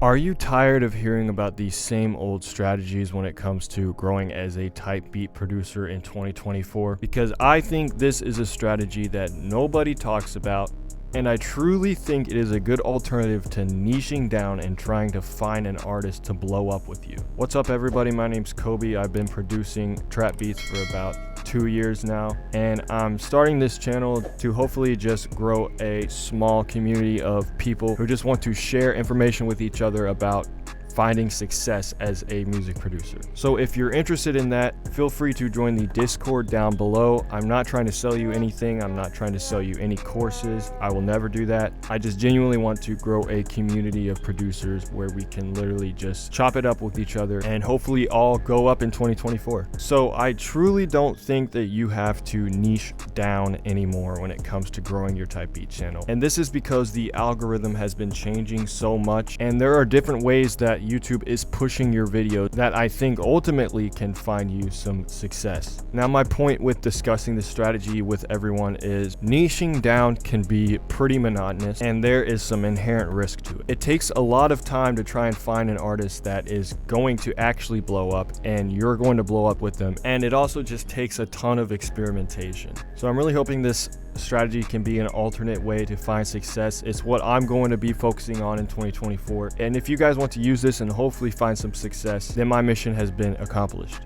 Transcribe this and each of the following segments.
Are you tired of hearing about these same old strategies when it comes to growing as a type beat producer in 2024? Because I think this is a strategy that nobody talks about, and I truly think it is a good alternative to niching down and trying to find an artist to blow up with you. What's up, everybody? My name's co.B. I've been producing trap beats for about 2 years now, and I'm starting this channel to hopefully just grow a small community of people who just want to share information with each other about finding success as a music producer. So if you're interested in that, feel free to join the Discord down below. I'm not trying to sell you anything. I'm not trying to sell you any courses. I will never do that. I just genuinely want to grow a community of producers where we can literally just chop it up with each other and hopefully all go up in 2024. So I truly don't think that you have to niche down anymore when it comes to growing your type beat channel. And this is because the algorithm has been changing so much, and there are different ways that YouTube is pushing your video that I think ultimately can find you some success. Now, my point with discussing this strategy with everyone is niching down can be pretty monotonous, and there is some inherent risk to it. It takes a lot of time to try and find an artist that is going to actually blow up, and you're going to blow up with them. And it also just takes a ton of experimentation. So I'm really hoping this strategy can be an alternate way to find success. It's what I'm going to be focusing on in 2024. And if you guys want to use this and hopefully find some success, then my mission has been accomplished.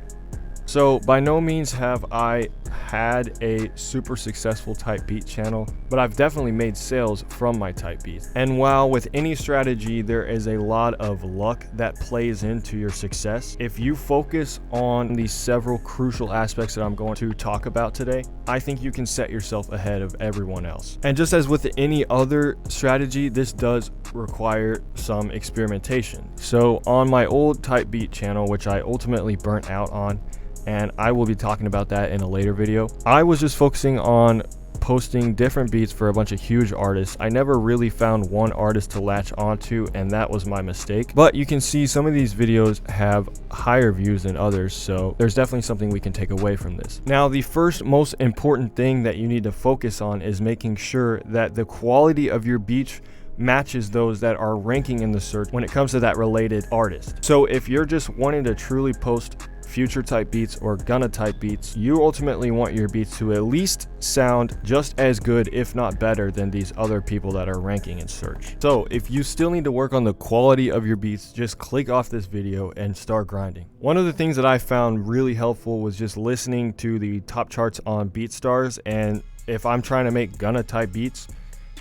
So by no means have I had a super successful type beat channel, but I've definitely made sales from my type beats. And while with any strategy, there is a lot of luck that plays into your success, if you focus on these several crucial aspects that I'm going to talk about today, I think you can set yourself ahead of everyone else. And just as with any other strategy, this does require some experimentation. So on my old type beat channel, which I ultimately burnt out on, and I will be talking about that in a later video, I was just focusing on posting different beats for a bunch of huge artists. I never really found one artist to latch onto, and that was my mistake. But you can see some of these videos have higher views than others, so there's definitely something we can take away from this. Now, the first most important thing that you need to focus on is making sure that the quality of your beats matches those that are ranking in the search when it comes to that related artist. So if you're just wanting to truly post future type beats or Gunna type beats, you ultimately want your beats to at least sound just as good, if not better, than these other people that are ranking in search. So if you still need to work on the quality of your beats, just click off this video and start grinding. One of the things that I found really helpful was just listening to the top charts on BeatStars, and if I'm trying to make Gunna type beats,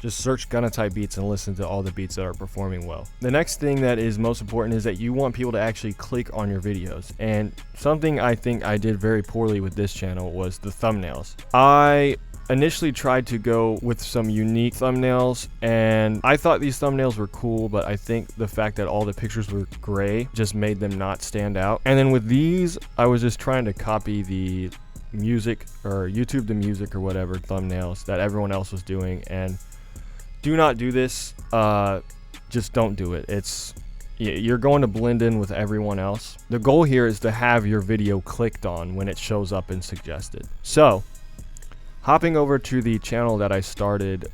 just search Gunna type beats and listen to all the beats that are performing well. The next thing that is most important is that you want people to actually click on your videos. And something I think I did very poorly with this channel was the thumbnails. I initially tried to go with some unique thumbnails, and I thought these thumbnails were cool, but I think the fact that all the pictures were gray just made them not stand out. And then with these, I was just trying to copy the music or YouTube to music or whatever thumbnails that everyone else was doing, and do not do this. Just don't do it. You're going to blend in with everyone else. The goal here is to have your video clicked on when it shows up and suggested. So hopping over to the channel that I started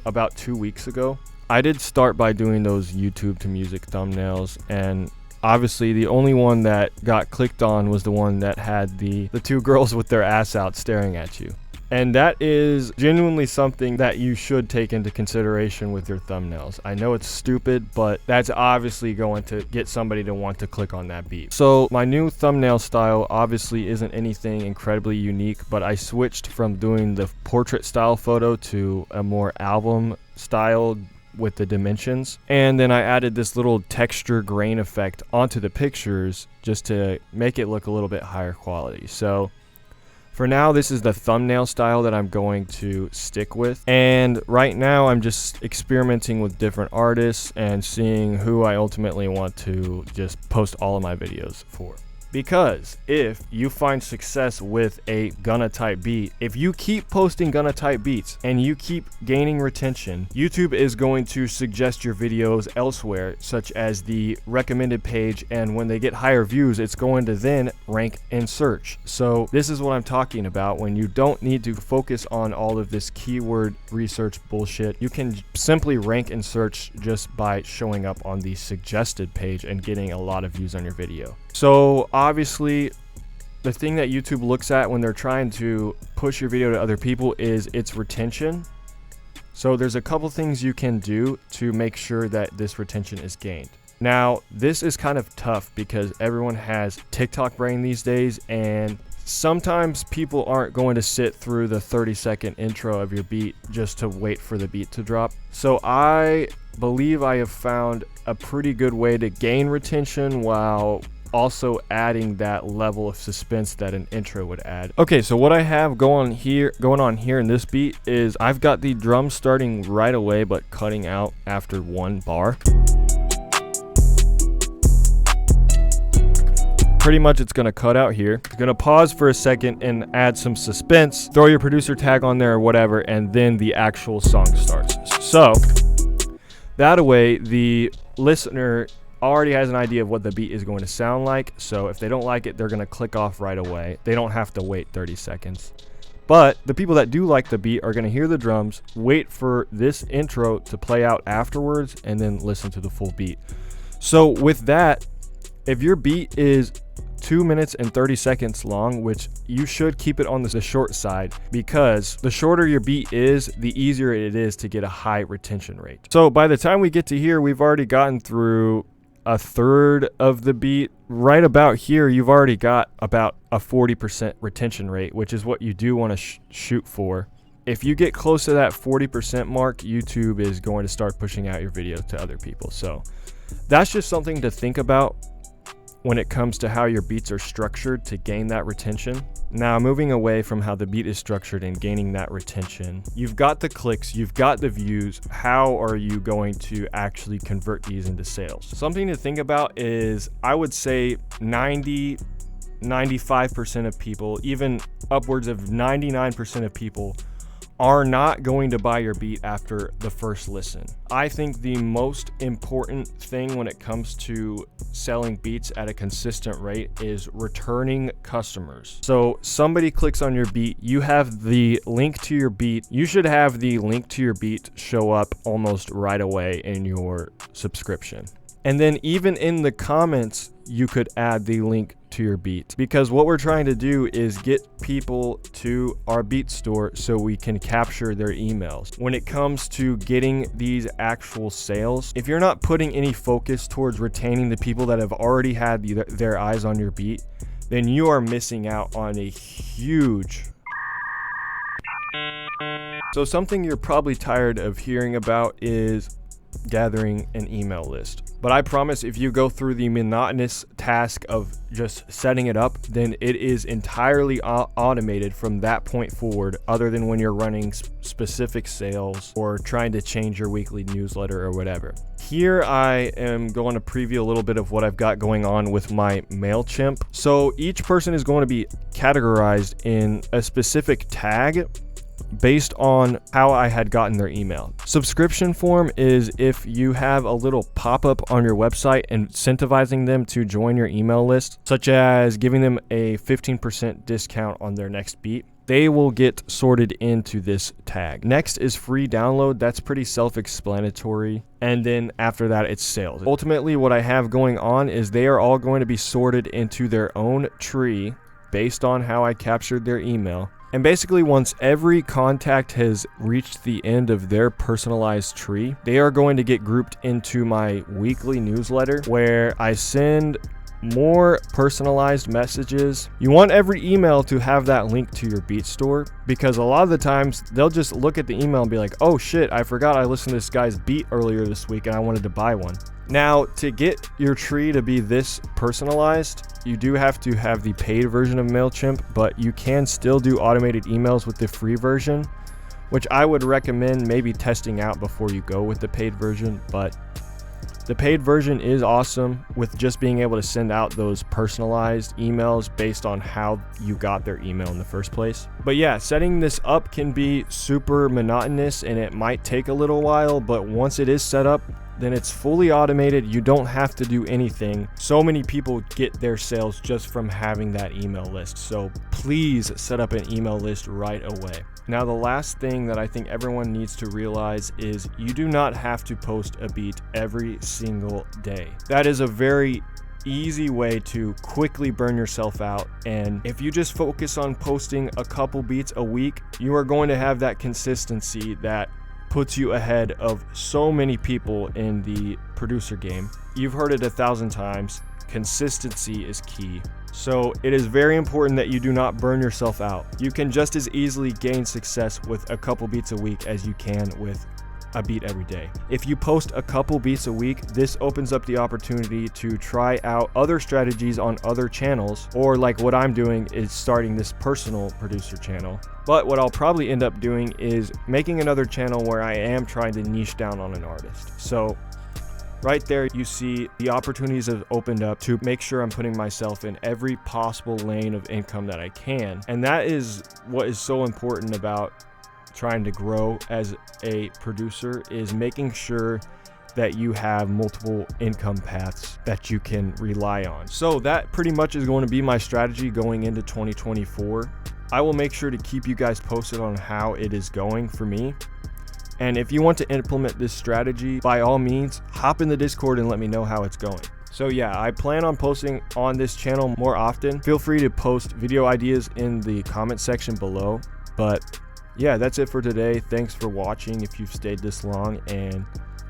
about 2 weeks ago, I did start by doing those YouTube to music thumbnails, and obviously the only one that got clicked on was the one that had the two girls with their ass out staring at you. And that is genuinely something that you should take into consideration with your thumbnails. I know it's stupid, but that's obviously going to get somebody to want to click on that beat. So my new thumbnail style obviously isn't anything incredibly unique, but I switched from doing the portrait style photo to a more album style with the dimensions. And then I added this little texture grain effect onto the pictures just to make it look a little bit higher quality. So for now, this is the thumbnail style that I'm going to stick with. And right now, I'm just experimenting with different artists and seeing who I ultimately want to just post all of my videos for. Because if you find success with a Gunna type beat, if you keep posting Gunna type beats and you keep gaining retention, YouTube is going to suggest your videos elsewhere, such as the recommended page, and when they get higher views, it's going to then rank in search. So this is what I'm talking about. When you don't need to focus on all of this keyword research bullshit, you can simply rank in search just by showing up on the suggested page and getting a lot of views on your video. So obviously, the thing that YouTube looks at when they're trying to push your video to other people is its retention. So there's a couple things you can do to make sure that this retention is gained. Now, this is kind of tough because everyone has TikTok brain these days, and sometimes people aren't going to sit through the 30-second intro of your beat just to wait for the beat to drop. So I believe I have found a pretty good way to gain retention while also adding that level of suspense that an intro would add. Okay, so what I have going on here in this beat is I've got the drum starting right away but cutting out after one bar. Pretty much it's gonna cut out here. It's gonna pause for a second and add some suspense, throw your producer tag on there or whatever, and then the actual song starts. So that way the listener already has an idea of what the beat is going to sound like. So if they don't like it, they're going to click off right away. They don't have to wait 30 seconds. But the people that do like the beat are going to hear the drums, wait for this intro to play out afterwards, and then listen to the full beat. So with that, if your beat is 2 minutes and 30 seconds long, which you should keep it on the short side, because the shorter your beat is, the easier it is to get a high retention rate. So by the time we get to here, we've already gotten through a third of the beat. Right about here, you've already got about a 40% retention rate, which is what you do want to shoot for. If you get close to that 40% mark, YouTube is going to start pushing out your videos to other people. So that's just something to think about when it comes to how your beats are structured to gain that retention. Now, moving away from how the beat is structured and gaining that retention, you've got the clicks, you've got the views. How are you going to actually convert these into sales? Something to think about is, I would say 95% of people, even upwards of 99% of people, are not going to buy your beat after the first listen. I think the most important thing when it comes to selling beats at a consistent rate is returning customers. So somebody clicks on your beat, you have the link to your beat. You should have the link to your beat show up almost right away in your subscription. And then even in the comments, you could add the link to your beat, because what we're trying to do is get people to our beat store so we can capture their emails. When it comes to getting these actual sales, if you're not putting any focus towards retaining the people that have already had their eyes on your beat, then you are missing out on a huge. So something you're probably tired of hearing about is gathering an email list. But I promise, if you go through the monotonous task of just setting it up, then it is entirely automated from that point forward, other than when you're running specific sales or trying to change your weekly newsletter or whatever. Here I am going to preview a little bit of what I've got going on with my MailChimp. So each person is going to be categorized in a specific tag based on how I had gotten their email. Subscription form is if you have a little pop-up on your website incentivizing them to join your email list, such as giving them a 15% discount on their next beat. They will get sorted into this tag. Next is free download. That's pretty self-explanatory. And then after that, it's sales. Ultimately, what I have going on is they are all going to be sorted into their own tree based on how I captured their email. And basically, once every contact has reached the end of their personalized tree, they are going to get grouped into my weekly newsletter, where I send more personalized messages. You want every email to have that link to your beat store, because a lot of the times they'll just look at the email and be like, oh shit, I forgot I listened to this guy's beat earlier this week and I wanted to buy one. Now, to get your tree to be this personalized, you do have to have the paid version of MailChimp, but you can still do automated emails with the free version, which I would recommend maybe testing out before you go with the paid version. But The paid version is awesome with just being able to send out those personalized emails based on how you got their email in the first place. But yeah, setting this up can be super monotonous and it might take a little while, but once it is set up, then it's fully automated. You don't have to do anything. So many people get their sales just from having that email list. So please set up an email list right away. Now, the last thing that I think everyone needs to realize is you do not have to post a beat every single day. That is a very easy way to quickly burn yourself out. And if you just focus on posting a couple beats a week, you are going to have that consistency that puts you ahead of so many people in the producer game. You've heard it 1,000 times. Consistency is key. So it is very important that you do not burn yourself out. You can just as easily gain success with a couple beats a week as you can with a beat every day. If you post a couple beats a week, this opens up the opportunity to try out other strategies on other channels, or like what I'm doing is starting this personal producer channel. But what I'll probably end up doing is making another channel where I am trying to niche down on an artist. So right there, you see the opportunities have opened up to make sure I'm putting myself in every possible lane of income that I can. And that is what is so important about trying to grow as a producer, is making sure that you have multiple income paths that you can rely on. So that pretty much is going to be my strategy going into 2024. I will make sure to keep you guys posted on how it is going for me. And if you want to implement this strategy, by all means, hop in the Discord and let me know how it's going. So yeah, I plan on posting on this channel more often. Feel free to post video ideas in the comment section below. But yeah, that's it for today. Thanks for watching if you've stayed this long. And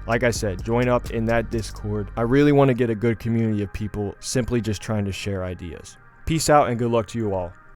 like I said, join up in that Discord. I really want to get a good community of people simply just trying to share ideas. Peace out and good luck to you all.